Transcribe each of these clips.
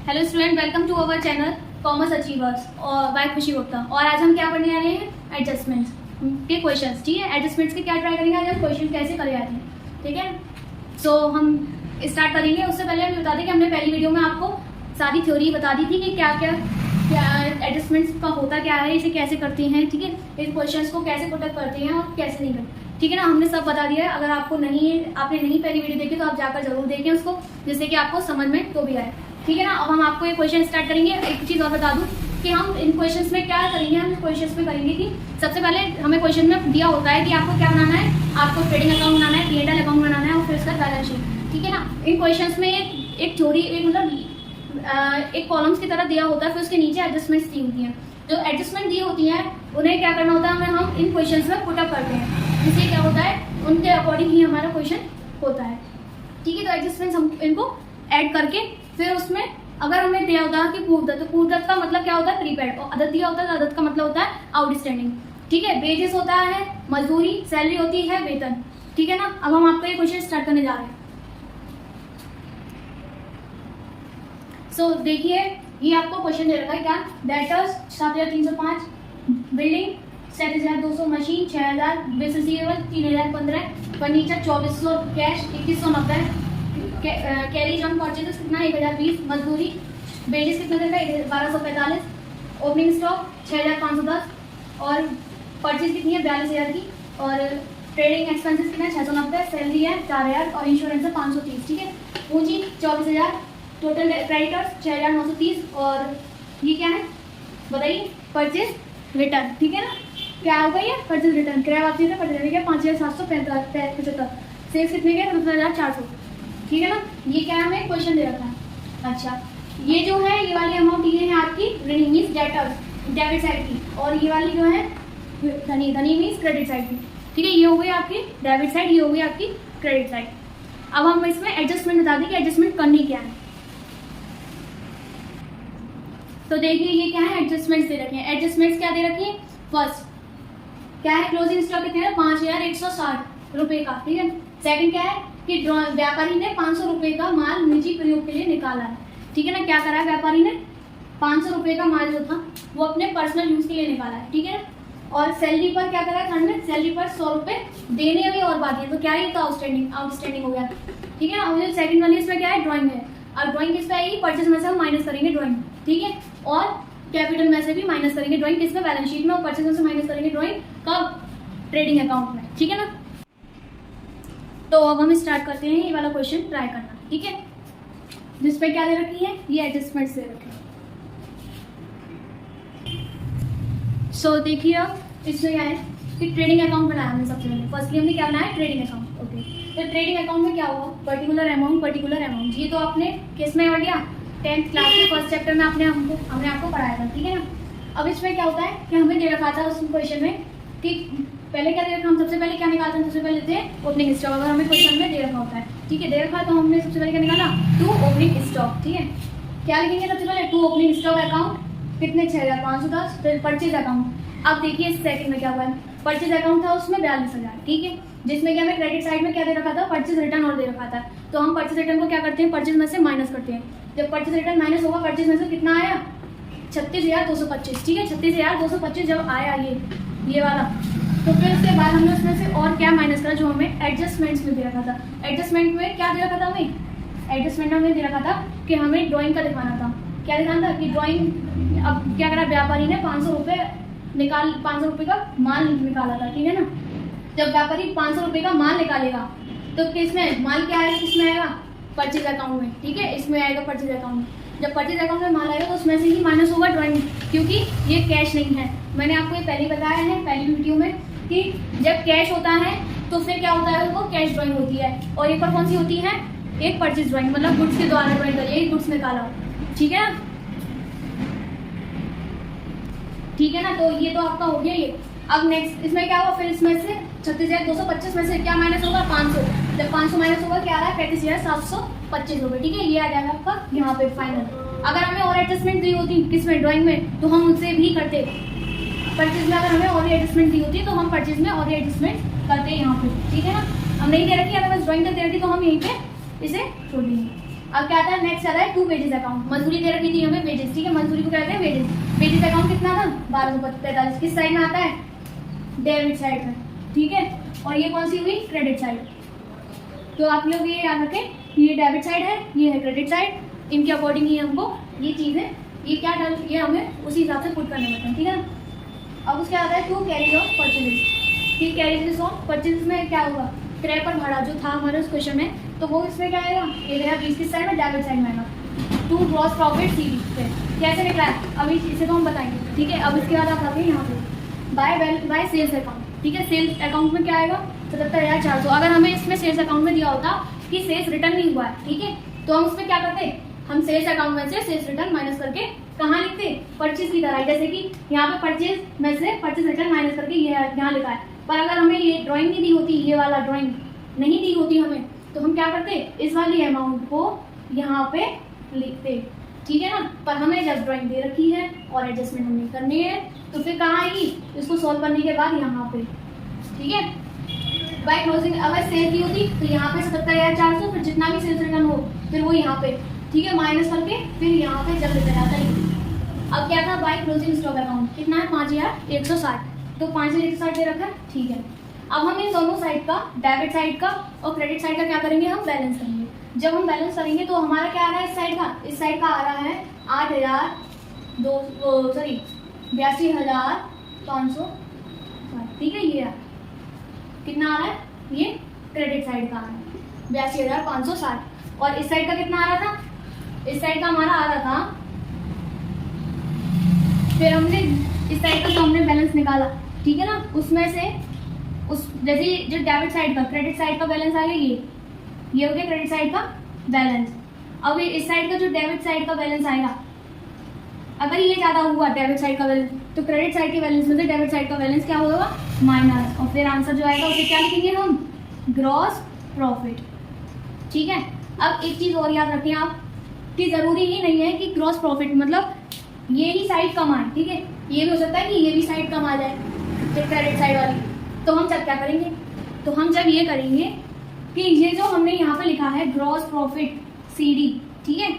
Hello student, welcome to our channel commerce achievers और by Khushi Gupta. और आज हम क्या पढ़ने वाले हैं? एडजस्टमेंट्स के क्वेश्चंस। ठीक है, एडजस्टमेंट्स के क्या ट्राई करेंगे आज हम, क्वेश्चन कैसे करे जाते हैं। ठीक है, सो हम स्टार्ट करेंगे। उससे पहले हम बता दें कि हमने पहली वीडियो में आपको सारी थ्योरी बता दी थी कि क्या एडजस्टमेंट्स का होता क्या है, इसे कैसे करते हैं। ठीक है, इन क्वेश्चंस को कैसे पुटअप करते हैं और कैसे नहीं करते। ठीक है ना, हमने सब बता दिया है। अगर आपको आपने नहीं पहली वीडियो देखी तो आप जाकर जरूर देखें उसको, जिससे कि आपको समझ में तो भी आए। ठीक है ना, अब हम आपको ये क्वेश्चन स्टार्ट करेंगे। एक चीज़ और बता दूं कि हम इन क्वेश्चंस में क्या करेंगे, हम क्वेश्चंस में करेंगे कि सबसे पहले हमें क्वेश्चन में दिया होता है कि आपको क्या बनाना है, आपको ट्रेडिंग अकाउंट बनाना है, P&L अकाउंट बनाना है और फिर उसका बैलेंस शीट। ठीक है ना, इन क्वेश्चंस में एक थ्योरी एक कॉलम्स की तरह दिया होता है, फिर उसके नीचे एडजस्टमेंट्स दी होती हैं। जो एडजस्टमेंट दी होती हैं उन्हें क्या करना होता है, हम इन क्वेश्चंस में पुटअप करते हैं। इससे क्या होता है, उनके अकॉर्डिंग ही हमारा क्वेश्चन होता है। ठीक है, तो एडजस्टमेंट्स हम इनको ऐड करके फिर उसमें अगर हमें दिया होता है कि पूर्वदत्त, तो पूर्वदत्त का मतलब क्या होता है, प्रीपेड। और अदत्त दिया होता है, अदत्त का मतलब होता है आउटस्टैंडिंग। ठीक है, वेजेस होता है मजदूरी, सैलरी होती है वेतन। ठीक है ना, अब हम आपको ये क्वेश्चन स्टार्ट करने जा रहे हैं। सो देखिए, ये आपको क्वेश्चन दे रखा है क्या, debtors 7305, building 7200, machine 6000, bills receivable 3015, furniture 2400, cash 2190, carry on purchases कितना 1020, मजदूरी वेजेस कितना देगा 1245, ओपनिंग स्टॉक 6510 और परचेज कितनी है 42000 की, और ट्रेडिंग एक्सपेंसेस कितना है 690, सैलरी है 4000 और इंश्योरेंस है 530। ठीक है, पूंजी 24000, टोटल क्रेडिटर्स 6930 और ये क्या है बताइए, परचेज रिटर्न। ठीक है ना, क्या होगा ये परचेज रिटर्न, क्रय वापसी है परचेज रिटर्न 5775, सेल्स कितने के 15400। ठीक है ना, ये क्या हमें क्वेश्चन दे रखा है। अच्छा, ये जो है ये वाली अमाउंट ये है आपकी ऋणी मीन्स डेटर्स डेबिट साइड की, और ये वाली जो है धनी मीन्स क्रेडिट साइड की। ठीक है, ये हो गई आपकी डेबिट साइड, ये हो गई आपकी क्रेडिट साइड। अब हम इसमें एडजस्टमेंट बता दें कि एडजस्टमेंट करनी क्या है। तो देखिए ये क्या है, एडजस्टमेंट्स दे रखे हैं। एडजस्टमेंट्स क्या दे रखी है, फर्स्ट क्या है, क्लोजिंग स्टॉक कितने है 5160 रुपए का। ठीक है, सेकंड क्या है कि व्यापारी ने 500 रुपए का माल निजी प्रयोग के लिए निकाला है। ठीक है ना, क्या करा है व्यापारी ने, 500 रुपए का माल जो था वो अपने पर्सनल यूज के लिए निकाला है। ठीक है ना, और सैलरी पर क्या करा है, थर्ड में सैलरी पर 100 रुपए देने हुए और बाकी है, तो क्या है तो आउटस्टैंडिंग हो गया। ठीक है ना, और सेकंड वाली इसमें क्या है, ड्राइंग है। और ड्राइंग किस पे आएगी, परचेज में से हम माइनस करेंगे ड्राइंग। ठीक है, और कैपिटल में से भी माइनस करेंगे ड्राइंग, किसमें बैलेंस शीट में, और परचेज में से माइनस करेंगे ड्राइंग कब, ट्रेडिंग अकाउंट में। ठीक है ना, तो अब हम स्टार्ट करते हैं ये वाला क्वेश्चन ट्राई करना। ठीक है, जिसपे क्या दे रखी है, ये एडजस्टमेंट्स दे रखी है। सो देखिए अब इसमें क्या है कि ट्रेडिंग अकाउंट बनाया हमने सबसे पहले। फर्स्टली हमने क्या बनाया, ट्रेडिंग अकाउंट। ओके, तो ट्रेडिंग अकाउंट में क्या हुआ, पर्टिकुलर अमाउंट। ये तो आपने किस में पढ़ लिया, 10th क्लास के फर्स्ट चैप्टर में हमने आपको पढ़ाया था। ठीक है ना, अब इसमें क्या होता है कि हमें दे रखा था उस क्वेश्चन में कि पहले क्या दे रखा, हम सबसे पहले क्या निकालते हैं, सबसे पहले लेते हैं ओपनिंग स्टॉक। अगर हमें क्वेश्चन में दे रखा होता है, ठीक है, दे रखा है तो हमने सबसे पहले क्या निकाला, टू ओपनिंग स्टॉक। ठीक है, क्या लिखेंगे सबसे पहले, टू ओपनिंग स्टॉक अकाउंट कितने 6510, फिर परचेज अकाउंट। अब देखिए सेकंड में क्या हुआ है, परचेज अकाउंट था उसमें 42000। ठीक है, जिसमें कि हमें क्रेडिट साइड में क्या दे रखा था, परचेज रिटर्न और दे रखा था। तो हम परचेज रिटर्न को क्या करते हैं, परचेज में से माइनस करते हैं। जब परचेज रिटर्न माइनस होगा, परचेज में से कितना आया 36225। ठीक है, 36225 जब आया ये वाला, तो फिर उसके बाद हमने उसमें से और क्या माइनस करा, जो हमें एडजस्टमेंट्स में दे रखा था। एडजस्टमेंट में क्या दे रखा था हमें, एडजस्टमेंट में दे रखा था कि हमें ड्राइंग का दिखाना था। क्या दिखाना था कि ड्राइंग, अब क्या करा व्यापारी ने 500 रुपये का माल निकाला था। ठीक है ना, जब व्यापारी 500 रुपये का माल निकालेगा तो किसमें माल क्या आएगा, किसमें आएगा, परचेज अकाउंट में। ठीक है, इसमें आएगा परचेज अकाउंट में। जब परचेज अकाउंट में माल आएगा तो उसमें से ही माइनस होगा ड्राइंग, क्योंकि ये कैश नहीं है। मैंने आपको ये पहले बताया है पहली वीडियो में कि जब कैश होता है तो फिर क्या होता है, वो कैश ड्राइंग होती है। और एक और कौन सी होती है, एक परचेज ड्राइंग, मतलब गुड्स के द्वारा ड्राइंग करिए, गुड्स निकाला। ठीक है ना, ठीक है ना, तो ये तो आपका हो गया ये। अब नेक्स्ट इसमें क्या होगा, फिर इसमें से 36225 में से क्या माइनस होगा, 500। जब 500 माइनस होगा क्या आ रहा है, 35725 रुपये। ठीक है, ये आ जाएगा आपका यहाँ पे फाइनल। अगर हमें और एडजस्टमेंट दी होती किसमें, ड्राइंग में, तो हम उनसे भी करते। परचेज में अगर हमें और एडजस्टमेंट दी होती तो हम परचेज में और एडजस्टमेंट करते हैं यहाँ पे। ठीक है ना, हम नहीं दे रखी, अगर बस ड्राइंग दे रखी तो हम यहीं पे इसे छोड़ देंगे। अब क्या आता है नेक्स्ट आता है टू वेजेस अकाउंट। मजदूरी दे रखी थी हमें वेजेस, ठीक है, मजदूरी को कहते हैं वेजेस। वेजेस अकाउंट कितना था 1245, किस साइड में आता है डेबिट साइड में, ठीक है, और ये कौन सी हुई क्रेडिट साइड। तो आप लोग ये याद रखें, ये डेबिट साइड है, ये है क्रेडिट साइड, इनके अकॉर्डिंग ही हमको ये चीज़ें ये क्या डाल ये हमें उसी हिसाब से पुट करने पड़ते हैं, ठीक है ना। अब उसके आता है टू कैरी ऑफ परचेजेस, ठीक, कैरी ऑफ परचेजेस में क्या होगा क्रय पर भाड़ा जो था हमारे उस क्वेश्चन में, तो वो इसमें क्या आएगा, ये रहा 20 किस साइड में डेबिट साइड में आएगा। टू ग्रॉस प्रॉफिट सीडी पे कैसे निकला है अभी इसे तो हम बताएंगे, ठीक है। अब इसके बाद आप आते हैं यहाँ पे बाय सेल्स अकाउंट, ठीक है। सेल्स अकाउंट में क्या आएगा 77,400। अगर हमें इसमें सेल्स अकाउंट में दिया होता कि सेल्स रिटर्न नहीं हुआ है, ठीक है, तो हम उसमें क्या करते, हम सेल्स अकाउंट में से सेल्स रिटर्न माइनस करके कहाँ लिखते परचेज की तरह, जैसे कि यहाँ पे परचेज में से परचेज रिटर्न माइनस करके ये यहाँ लिखा है। पर अगर हमें ये ड्राइंग नहीं दी होती, ये वाला ड्राइंग नहीं दी होती हमें, तो हम क्या करते इस वाली अमाउंट को यहाँ पे लिखते, ठीक है ना। पर हमें जब ड्राइंग दे रखी है और एडजस्टमेंट हमें करनी है तो फिर कहाँ आएगी, इसको सॉल्व करने के बाद यहाँ पे, ठीक है। बाय क्लोजिंग अगर सेल की होती तो यहाँ पे 77,400, फिर जितना भी सेल्स रिटर्न हो फिर वो यहाँ पे, ठीक है, माइनस करके फिर यहाँ पे जब लिखा जाता है। अब क्या था बाय क्लोजिंग स्टॉक अकाउंट कितना है 5,160, तो 5,160 दे रखा है, ठीक है। अब हम इन दोनों साइड का डेबिट साइड का और क्रेडिट साइड का क्या करेंगे, हम बैलेंस करेंगे। जब हम बैलेंस करेंगे तो हमारा क्या आ रहा है इस साइड का आ रहा है 82,500, ठीक है। ये कितना आ रहा है, ये क्रेडिट साइड का आ रहा है 82,560, और इस साइड का कितना आ रहा था, इस साइड का हमारा आ रहा था, फिर हमने इस साइड का जो हमने बैलेंस निकाला, ठीक है ना, उसमें से उस जैसे जो डेबिट साइड का क्रेडिट साइड का बैलेंस आएगा ये हो गया क्रेडिट साइड का बैलेंस। अब इस साइड का जो डेबिट साइड का बैलेंस आएगा, अगर ये ज्यादा हुआ डेबिट साइड का बैलेंस तो क्रेडिट साइड के बैलेंस में से डेबिट साइड का बैलेंस क्या होगा माइनस, और फिर आंसर जो आएगा उसे क्या लिखेंगे हम ग्रॉस प्रॉफिट, ठीक है। अब एक चीज और याद रखें आप कि जरूरी ही नहीं है कि ग्रॉस प्रॉफिट मतलब ये ही साइड कम आए, ठीक है, ये भी हो सकता है कि ये भी साइड कम आ जाए क्रेडिट साइड वाली। तो हम जब क्या करेंगे, तो हम जब ये करेंगे कि ये जो हमने यहाँ पे लिखा है ग्रॉस प्रॉफिट CD, ठीक है,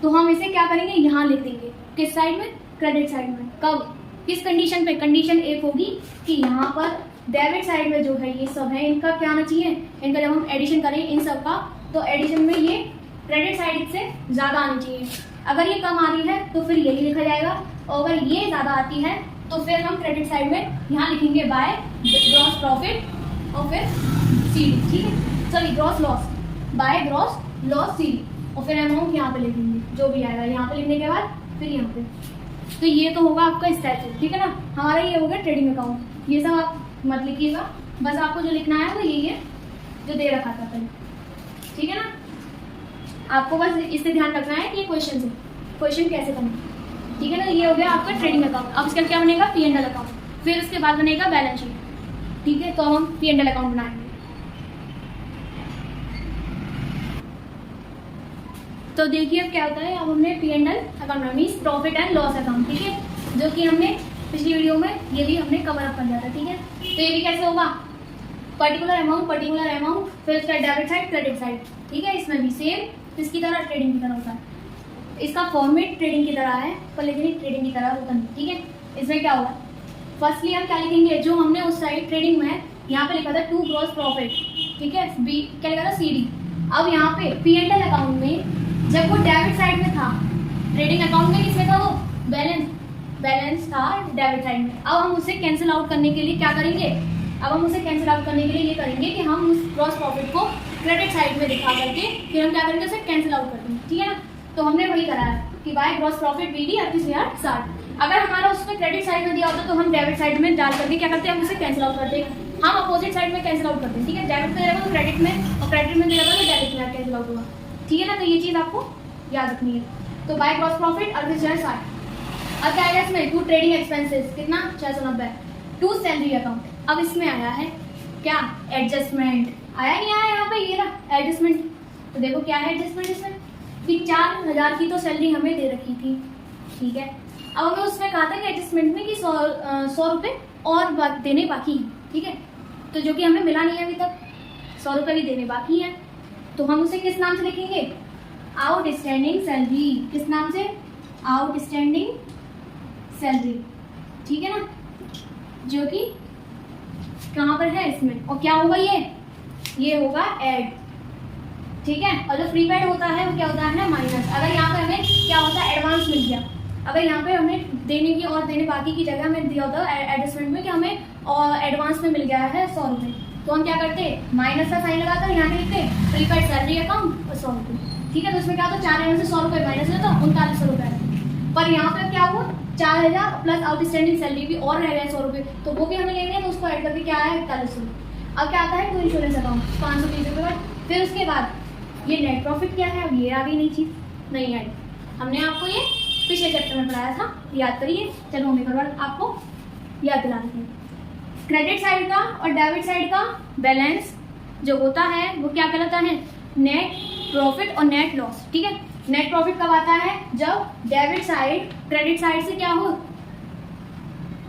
तो हम इसे क्या करेंगे यहाँ लिख देंगे किस साइड में क्रेडिट साइड में। कब किस कंडीशन पे, कंडीशन एक होगी कि यहाँ पर डेबिट साइड में जो है ये सब है इनका क्या आना चाहिए, इनका जब हम एडिशन करें इन सब का तो एडिशन में ये क्रेडिट साइड से ज़्यादा आनी चाहिए। अगर ये कम आ रही है तो फिर यही लिखा जाएगा, और अगर ये ज़्यादा आती है तो फिर हम क्रेडिट साइड में यहाँ लिखेंगे बाय ग्रॉस प्रॉफिट और फिर CD, ठीक है, sorry gross loss, by gross loss CD, और फिर अमाउंट यहाँ पे लिखेंगे जो भी आएगा यहाँ पे लिखने के बाद फिर यहाँ पे। तो ये तो होगा आपका स्टैट्यूट, ठीक है ना, हमारा ये होगा ट्रेडिंग अकाउंट। ये सब आप मत लिखिएगा, बस आपको जो लिखना है वो यही है जो दे रखा था पहले, ठीक है ना। आपको बस इससे ध्यान रखना है कि ये क्वेश्चन कैसे करना, ठीक है ना। ये हो गया आपका ट्रेडिंग अकाउंट। अब इसका क्या बनेगा P&L अकाउंट, फिर उसके बाद बनेगा बैलेंस शीट, ठीक है। तो हम P&L अकाउंट बनाएंगे। तो देखिए अब क्या होता है, अब हमने P&L account means profit and loss account, ठीक है, जो कि हमने पिछली वीडियो में ये भी हमने कवर अप कर दिया था, ठीक है। तो ये भी कैसे होगा पर्टिकुलर अमाउंट फिर उसका डेबिट साइड क्रेडिट साइड, ठीक है। इसमें भी सेम किसकी तरह ट्रेडिंग की तरह होता है, इसका फॉर्मेट ट्रेडिंग की तरह है पर लेकिन ट्रेडिंग की तरह होता नहीं, ठीक है। इसमें क्या होगा फर्स्टली हम क्या लिखेंगे, जो हमने उस साइड ट्रेडिंग में यहाँ पे लिखा था टू ग्रॉस प्रॉफिट, ठीक है, बी क्या लिखा था CD। अब यहाँ पे P&L अकाउंट में जब वो डेबिट साइड में था, ट्रेडिंग अकाउंट में किसमें था वो बैलेंस था डेबिट साइड में। अब हम उसे कैंसिल आउट करने के लिए क्या करेंगे, अब हम उसे कैंसिल आउट करने के लिए ये करेंगे कि हम उस ग्रॉस प्रॉफिट को क्रेडिट साइड में दिखा करके फिर हम क्या करेंगे उसे कैंसिल आउट कर देंगे, ठीक है ना। तो हमने वही करा है कि बाय ग्रॉस प्रॉफिट BD 38,060। अगर हमारा उसमें क्रेडिट साइड में दिया होता तो हम डेबिट साइड में डाल करके क्या करते हैं, हम उसे कैंसिल आउट करते हैं, हम अपोजिट साइड में कैंसिल आउट करते हैं, ठीक है। डेबिट में देगा तो क्रेडिट में, और क्रेडिट में देगा तो डेबिट में कैंसिल आउट होगा, ठीक है ना। तो ये चीज़ आपको याद रखनी है। तो बाय ग्रॉस प्रॉफिट 38,060। अब क्या आएगा इसमें टू ट्रेडिंग एक्सपेंसेस कितना 690, टू सैलरी अकाउंट। अब इसमें आया है क्या एडजस्टमेंट, आया नहीं आया यहाँ पे, ये रहा एडजस्टमेंट। तो देखो क्या है एडजस्टमेंट इसमें कि 4,000 की तो सैलरी हमें दे रखी थी, ठीक है। अब हमें उसमें कहा था कि एडजस्टमेंट में कि 100 रुपये और देने बाकी हैं, ठीक है। तो जो कि हमें मिला नहीं है अभी तक, 100 रुपये भी देने बाकी हैं, तो हम उसे किस नाम से लिखेंगे आउटस्टैंडिंग सैलरी, किस नाम से? आउटस्टैंडिंग सैलरी, ठीक है ना, जो कि कहाँ पर है इसमें, और क्या होगा ये होगा ऐड, ठीक है। और जो प्रीपेड होता है वो क्या होता है ना, माइनस। अगर यहाँ पे हमें क्या होता है, एडवांस मिल गया, अगर यहाँ पे हमें देने की और देने बाकी की जगह हमें दिया होता है एडजस्टमेंट में कि हमें और एडवांस में मिल गया है 100 रुपये, तो हम क्या करते, माइनस का साइन लगाकर यहाँ पे लिखते प्रीपेड सैलरी अकाउंट और 100 रुपये, ठीक है। तो उसमें क्या होता है, 4000 से 100 रुपये माइनस होता है 3900 रुपये। पर यहाँ पे क्या हुआ, 4000 प्लस आउटस्टैंडिंग सैलरी भी और रह गए 100 रुपये, तो वो भी हमें लेने हैं, तो उसको ऐड करके क्या है 4100 रुपये। अब क्या आता है, टू इंश्योरेंस अकाउंट 530 रुपये बाद। फिर उसके बाद ये नेट प्रॉफिट क्या है, अब ये आ गई नई चीज़, नहीं आई, हमने आपको ये पिछले चैप्टर में पढ़ाया था, याद करिए। चलो हम एक बार आपको याद दिला देते हैं। क्रेडिट साइड का और डेबिट साइड का बैलेंस जो होता है वो क्या कहलाता है, नेट प्रॉफिट और नेट लॉस, ठीक है। नेट प्रॉफिट कब आता है, जब डेबिट साइड क्रेडिट साइड से क्या हो,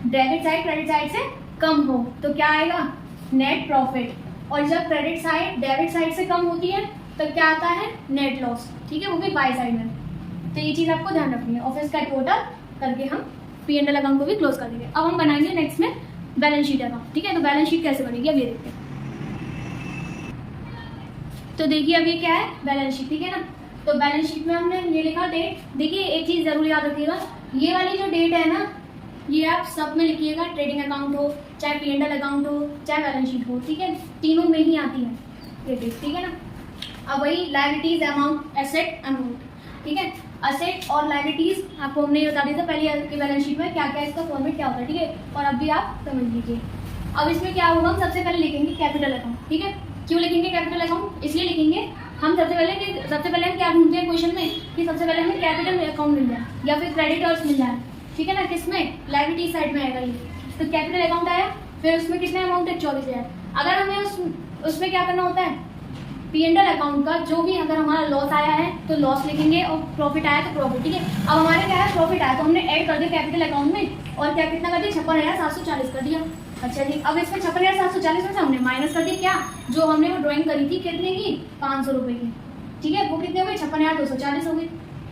डेबिट साइड क्रेडिट साइड से कम हो, तो क्या आएगा, नेट प्रॉफिट। और जब क्रेडिट साइड डेबिट साइड से कम होती है तब क्या आता है, नेट लॉस, ठीक है, वो भी बाय साइड में। तो ये चीज़ आपको ध्यान रखनी है, और फिर इसका टोटल करके हम P&L अकाउंट को भी क्लोज कर देंगे। अब हम बनाएंगे नेक्स्ट में बैलेंस शीट अकाउंट, ठीक है। तो बैलेंस शीट कैसे बनेगी अब ये देखते हैं। तो देखिए अब ये क्या है, बैलेंस शीट, ठीक है ना। तो बैलेंस शीट में हमने ये लिखा डेट। देखिए एक चीज़ जरूर याद रखिएगा, ये वाली जो डेट है ना, ये आप सब में लिखिएगा, ट्रेडिंग अकाउंट हो चाहे P&L अकाउंट हो चाहे बैलेंस शीट हो, ठीक है, तीनों में ही आती है ये डेट, ठीक है ना। अब वही लायबिलिटीज अमाउंट, एसेट अमाउंट, ठीक है। असेट और लायबिलिटीज आपको हमने ये बता दिया था पहले की बैलेंस शीट में क्या क्या इसका फॉर्मेट क्या होता है, ठीक है। और अब भी आप समझ लीजिए। अब इसमें क्या होगा, हम सबसे पहले लिखेंगे कैपिटल अकाउंट, ठीक है। क्यों लिखेंगे कैपिटल अकाउंट, इसलिए लिखेंगे हम सबसे पहले हम क्या ढूंढते हैं क्वेश्चन में, कि सबसे पहले हमें कैपिटल अकाउंट मिल जाए या फिर क्रेडिटर्स मिल जाए, ठीक है ना। किसमें, लायबिलिटी साइड में आएगा ये। तो कैपिटल अकाउंट आया, फिर उसमें कितना अमाउंट है, 24,000। अगर हमें उसमें क्या करना होता है, P&L अकाउंट का जो भी अगर हमारा लॉस आया है तो लॉस लिखेंगे, और प्रॉफिट आया तो प्रॉफिट, ठीक है। अब हमारे क्या है, प्रॉफिट आया तो हमने ऐड कर दिया कैपिटल अकाउंट में, और क्या कितना कर दिया, 56,740 कर दिया। अच्छा जी, अब इसमें 56,740 में से हमने माइनस कर दिया क्या, जो हमने वो ड्राइंग करी थी कितने की, 500 रुपये की, ठीक है। वो कितने हो गए, 56,240 हो गई।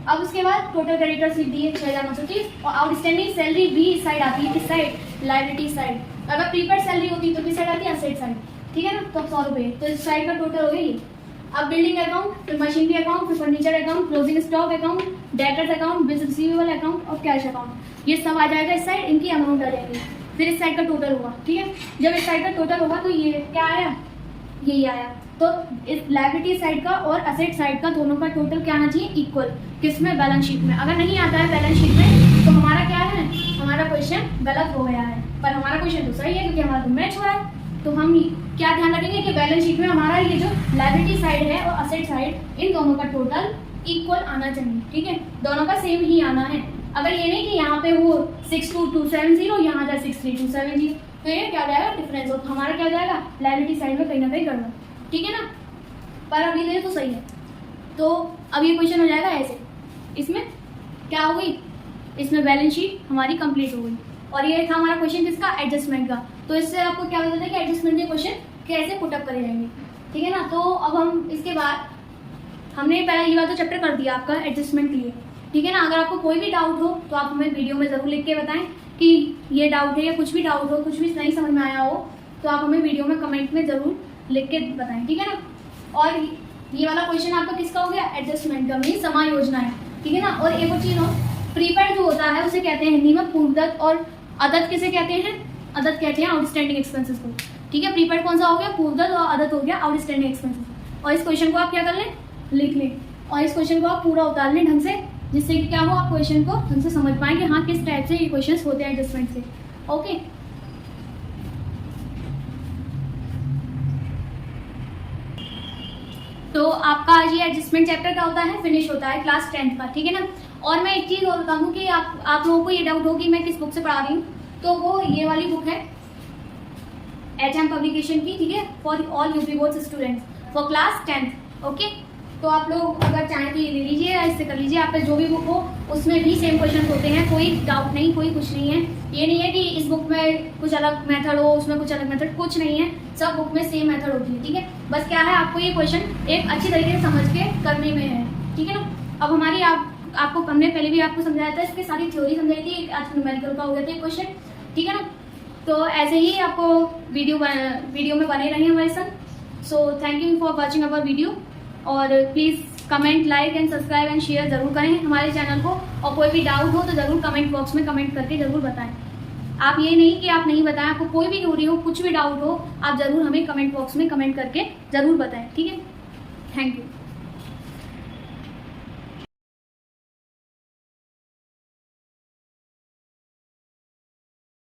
अब उसके बाद टोटल क्रेडिटर्स लिख दिए 6,930, और आउटस्टैंडिंग सैलरी भी इस साइड आती है, इस साइड लायबिलिटी साइड। अगर प्रीपेड सैलरी होती तो किस साइड आती है, असेट साइड, ठीक है ना। तो 100 रुपये, तो इस साइड का टोटल हो गया ये। अब बिल्डिंग अकाउंट, फिर मशीनरी अकाउंट, फिर furniture account, closing stock account, debtors account, bills receivable account और कैश अकाउंट, ये सब आ जाएगा इस साइड, इनकी अमाउंट आ जाएगी। फिर इस साइड का टोटल होगा, ठीक है। जब इस साइड का टोटल होगा तो ये क्या आया, यही आया। तो इस लायबिलिटी साइड का और असेट साइड का दोनों का टोटल क्या आना चाहिए, इक्वल। किसमें, बैलेंस शीट में। अगर नहीं आता है बैलेंस शीट में तो हमारा क्या है, हमारा क्वेश्चन गलत हो गया है। पर हमारा क्वेश्चन तो सही है क्योंकि हमारा तो मैच हो रहा है। तो हम क्या ध्यान रखेंगे कि बैलेंस शीट में हमारा ये जो लायबिलिटी साइड है और असेट साइड, इन दोनों का टोटल इक्वल आना चाहिए, ठीक है। दोनों का सेम ही आना है। अगर ये नहीं कि यहाँ पे वो 62,270 यहाँ जाए 63,270, तो ये क्या जाएगा, डिफरेंस। और हमारा क्या जाएगा, लायबिलिटी साइड में कहीं ना कहीं गड़बड़, ठीक है ना। पर अब ये तो सही है। तो अब ये क्वेश्चन हो जाएगा ऐसे, इसमें क्या हो गई, इसमें बैलेंस शीट हमारी कंप्लीट हो गई। और ये था हमारा क्वेश्चन किसका, एडजस्टमेंट का। तो इससे आपको क्या पता है कि एडजस्टमेंट के क्वेश्चन कैसे पुटअप करे जाएंगे, ठीक है ना। तो अब हम इसके बाद हमने पहला ये वाला तो चैप्टर कर दिया आपका एडजस्टमेंट के लिए, ठीक है ना। अगर आपको कोई भी डाउट हो तो आप हमें वीडियो में ज़रूर लिख के बताएं कि ये डाउट है, या कुछ भी डाउट हो, कुछ भी नहीं समझ में आया हो, तो आप हमें वीडियो में कमेंट में ज़रूर लिख के बताएं, ठीक है ना। और ये वाला क्वेश्चन आपका किसका हो गया, एडजस्टमेंट का, मीन समायोजना है, ठीक है ना। और एक और चीज़ हो, प्रीपेड जो होता है उसे कहते हैं हिंदी में पूर्वदत्त, और अदत्त किसे कहते हैं, अदत्त कहते हैं आउटस्टैंडिंग एक्सपेंसेस को, ठीक है। प्रीपेड कौन सा हो गया, पूर्वदत्त, और अदत्त हो गया आउटस्टैंडिंग एक्सपेंसेस। और इस क्वेश्चन को आप क्या कर लें, लिख लें, और इस क्वेश्चन को आप पूरा उतार लें ढंग से, जिससे कि क्या हो, आप क्वेश्चन को ढंग से समझ पाएं कि हाँ किस टाइप से ये क्वेश्चन होते हैं एडजस्टमेंट से, ओके। तो आपका आज ये एडजस्टमेंट चैप्टर क्या होता है, फिनिश होता है क्लास 10th का, ठीक है ना। और मैं एक चीज़ और बता दूँ कि आप लोगों को ये डाउट हो कि मैं किस बुक से पढ़ा रही हूँ, तो वो ये वाली बुक है HM पब्लिकेशन की, ठीक है, for all UP board students for class 10th, okay. तो आप लोग अगर चाहें तो ये ले लीजिए या इससे कर लीजिए। आप पे जो भी बुक हो उसमें भी सेम क्वेश्चन होते हैं, कोई डाउट नहीं, कोई कुछ नहीं है। ये नहीं है कि इस बुक में कुछ अलग मेथड हो, उसमें कुछ अलग मेथड, कुछ नहीं है, सब बुक में सेम मेथड होती है, ठीक है। बस क्या है, आपको ये क्वेश्चन एक अच्छी तरीके से समझ के करने में है, ठीक है ना। अब हमारी आपको हमने पहले भी आपको समझाया था, इसकी सारी थ्योरी समझाई थी, आज न्यूमेरिकल का हो गया था क्वेश्चन, ठीक है ना। तो ऐसे ही आपको वीडियो में बने रहिए हमारे साथ। So thank you for watching our video, और please comment, like and subscribe and share ज़रूर करें हमारे चैनल को, और कोई भी डाउट हो तो ज़रूर कमेंट बॉक्स में कमेंट करके ज़रूर बताएं। आप ये नहीं कि आप नहीं बताएं, आपको कोई भी थ्योरी हो, कुछ भी डाउट हो, आप ज़रूर हमें कमेंट बॉक्स में कमेंट करके ज़रूर बताएं, ठीक है। Thank you.